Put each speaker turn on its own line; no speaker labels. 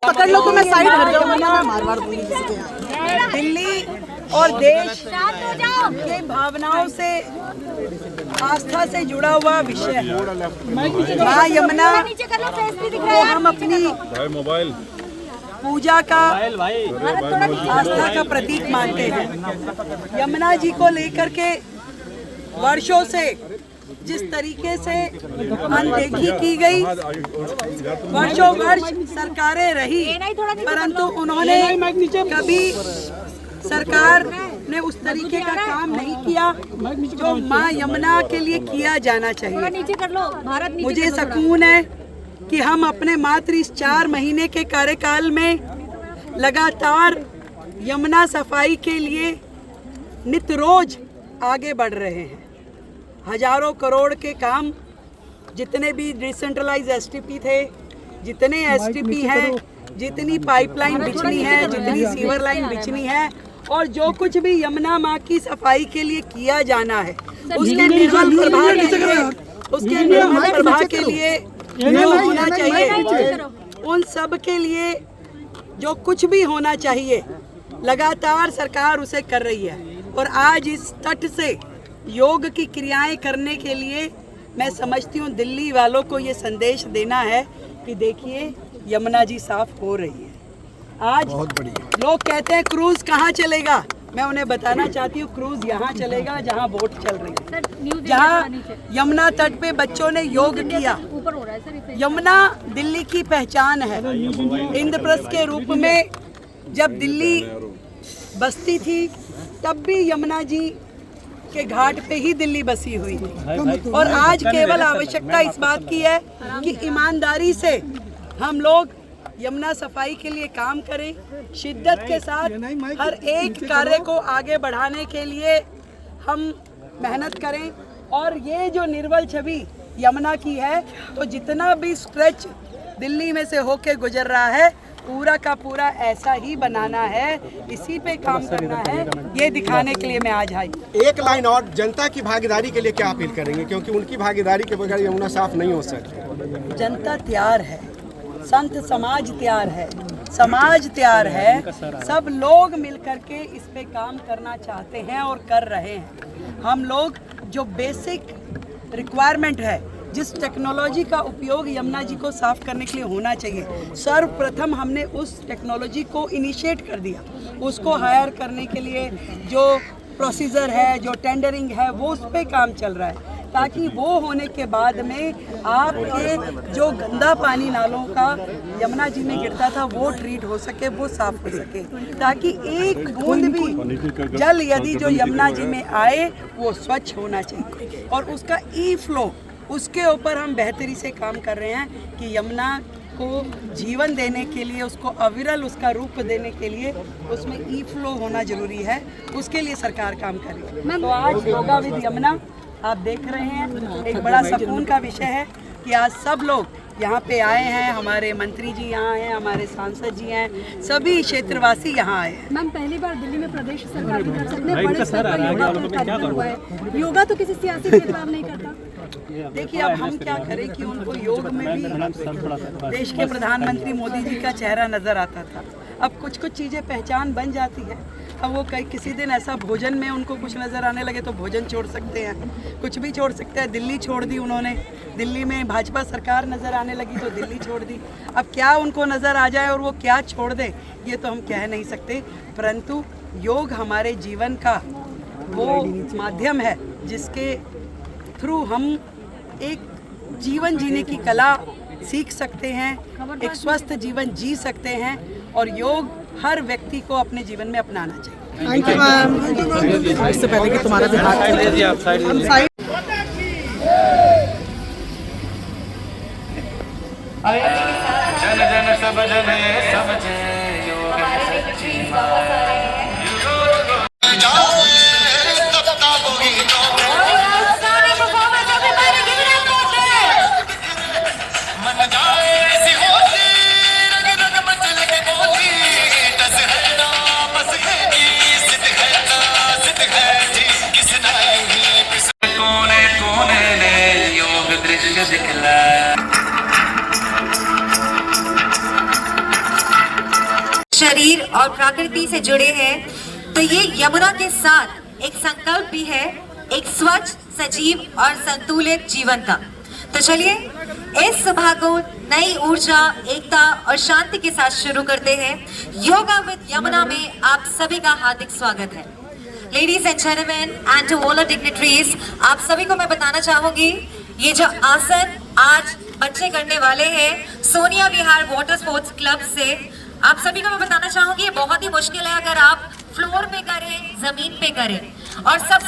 पकड़ लो तो मैं साइड हट जाऊंगा। मार दिल्ली और देश की भावनाओं से, आस्था से जुड़ा हुआ विषय है। माँ यमुना को हम अपनी पूजा का, आस्था का प्रतीक मानते हैं। यमुना जी को लेकर के वर्षों से जिस तरीके से अनदेखी की गई, वर्षों वर्ष सरकारें रही, परंतु उन्होंने कभी, सरकार ने उस तरीके का काम नहीं किया जो माँ यमुना के लिए किया जाना चाहिए। मुझे सुकून है कि हम अपने मात्र इस 4 महीने के कार्यकाल में लगातार यमुना सफाई के लिए नित्य रोज आगे बढ़ रहे हैं। हजारों करोड़ के काम, जितने भी डिसेंट्रलाइज एसटीपी थे, जितने एसटीपी हैं, जितनी पाइपलाइन बिछनी है, जितनी सीवर लाइन बिछनी है, और जो कुछ भी यमुना माँ की सफाई के लिए किया जाना है, उसके निर्मल प्रभाव के लिए जो होना चाहिए, उन सब के लिए जो कुछ भी होना चाहिए, लगातार सरकार उसे कर रही है। और आज इस तट से योग की क्रियाएं करने के लिए मैं समझती हूँ दिल्ली वालों को ये संदेश देना है कि देखिए यमुना जी साफ हो रही है। आज लोग कहते हैं क्रूज कहाँ चलेगा, मैं उन्हें बताना चाहती हूँ क्रूज यहाँ चलेगा जहाँ वोट चल रही है, जहाँ यमुना तट पे बच्चों ने योग किया। यमुना दिल्ली की पहचान है। इंद्रप्रस्थ के रूप में जब दिल्ली बसती थी तब भी यमुना जी के घाट पे ही दिल्ली बसी हुई थी। और आज केवल आवश्यकता इस बात की है कि ईमानदारी से हम लोग यमुना सफाई के लिए काम करें, शिद्दत के साथ हर एक कार्य को आगे बढ़ाने के लिए हम मेहनत करें। और ये जो निर्मल छवि यमुना की है, तो जितना भी स्ट्रेच दिल्ली में से होके गुजर रहा है, पूरा का पूरा ऐसा ही बनाना है, इसी पे काम करना है, ये दिखाने के लिए मैं आज आई।
एक लाइन और, जनता की भागीदारी के लिए क्या अपील करेंगे, क्योंकि उनकी भागीदारी के बगैर यमुना साफ नहीं हो सकती।
जनता तैयार है, संत समाज तैयार है, समाज तैयार है, सब लोग मिलकर के इस पे काम करना चाहते हैं और कर रहे हैं। हम लोग जो बेसिक रिक्वायरमेंट है, जिस टेक्नोलॉजी का उपयोग यमुना जी को साफ करने के लिए होना चाहिए, सर्वप्रथम हमने उस टेक्नोलॉजी को इनिशिएट कर दिया। उसको हायर करने के लिए जो प्रोसीजर है, जो टेंडरिंग है, वो उस पर काम चल रहा है, ताकि वो होने के बाद में आपके जो गंदा पानी नालों का यमुना जी में गिरता था वो ट्रीट हो सके, वो साफ हो सके, ताकि एक बूंद भी जल यदि जो यमुना जी में आए वो स्वच्छ होना चाहिए। और उसका ई फ्लो, उसके ऊपर हम बेहतरी से काम कर रहे हैं कि यमुना को जीवन देने के लिए, उसको अविरल उसका रूप देने के लिए उसमें ई फ्लो होना जरूरी है। उसके लिए सरकार काम कर रही है। तो आज योगा विद यमुना आप देख रहे हैं, एक बड़ा सुकून का विषय है कि आज सब लोग यहाँ पे आए हैं, हमारे मंत्री जी यहाँ हैं, हमारे सांसद जी हैं, सभी क्षेत्रवासी यहाँ आए हैं।
मैम, पहली बार दिल्ली में प्रदेश सरकार की तरफ से इतने बड़े स्तर पर योगा का कार्यक्रम हुआ है। योगा तो किसी सियासी भेदभाव नहीं करता।
देखिए, अब हम क्या करें कि उनको योग में भी देश के प्रधानमंत्री मोदी जी का चेहरा नजर आता था। अब कुछ कुछ चीज़ें पहचान बन जाती है। अब वो किसी दिन ऐसा भोजन में उनको कुछ नज़र आने लगे तो भोजन छोड़ सकते हैं, कुछ भी छोड़ सकते हैं। दिल्ली छोड़ दी उन्होंने, दिल्ली में भाजपा सरकार नज़र आने लगी तो दिल्ली छोड़ दी। अब क्या उनको नज़र आ जाए और वो क्या छोड़ दे, ये तो हम कह नहीं सकते। परंतु योग हमारे जीवन का वो माध्यम है जिसके थ्रू हम एक जीवन जीने की कला सीख सकते हैं, एक स्वस्थ जीवन जी सकते हैं, और योग हर व्यक्ति को अपने जीवन में अपनाना चाहिए।
Thank you ma'am. इससे पहले कि तुम्हारा भी हाथ
जन जन सब जने समझे योग सच्ची कोने कोने ने योग दृश्य दिखला।
शरीर और प्रकृति से जुड़े हैं, तो ये यमुना के साथ एक संकल्प भी है, एक स्वच्छ, सजीव और संतुलित जीवन का। तो चलिए इस सभा को नई ऊर्जा, एकता और शांति के साथ शुरू करते हैं। योगा विद यमुना में आप सभी का हार्दिक स्वागत है। Ladies and gentleman and to all dignitaries, आप सभी को मैं बताना चाहूंगी, ये जो आसन आज बच्चे करने वाले हैं सोनिया विहार वाटर स्पोर्ट्स क्लब से, आप सभी को मैं बताना चाहूंगी ये बहुत ही मुश्किल है अगर आप फ्लोर पे करें, जमीन पे करें। और सबसे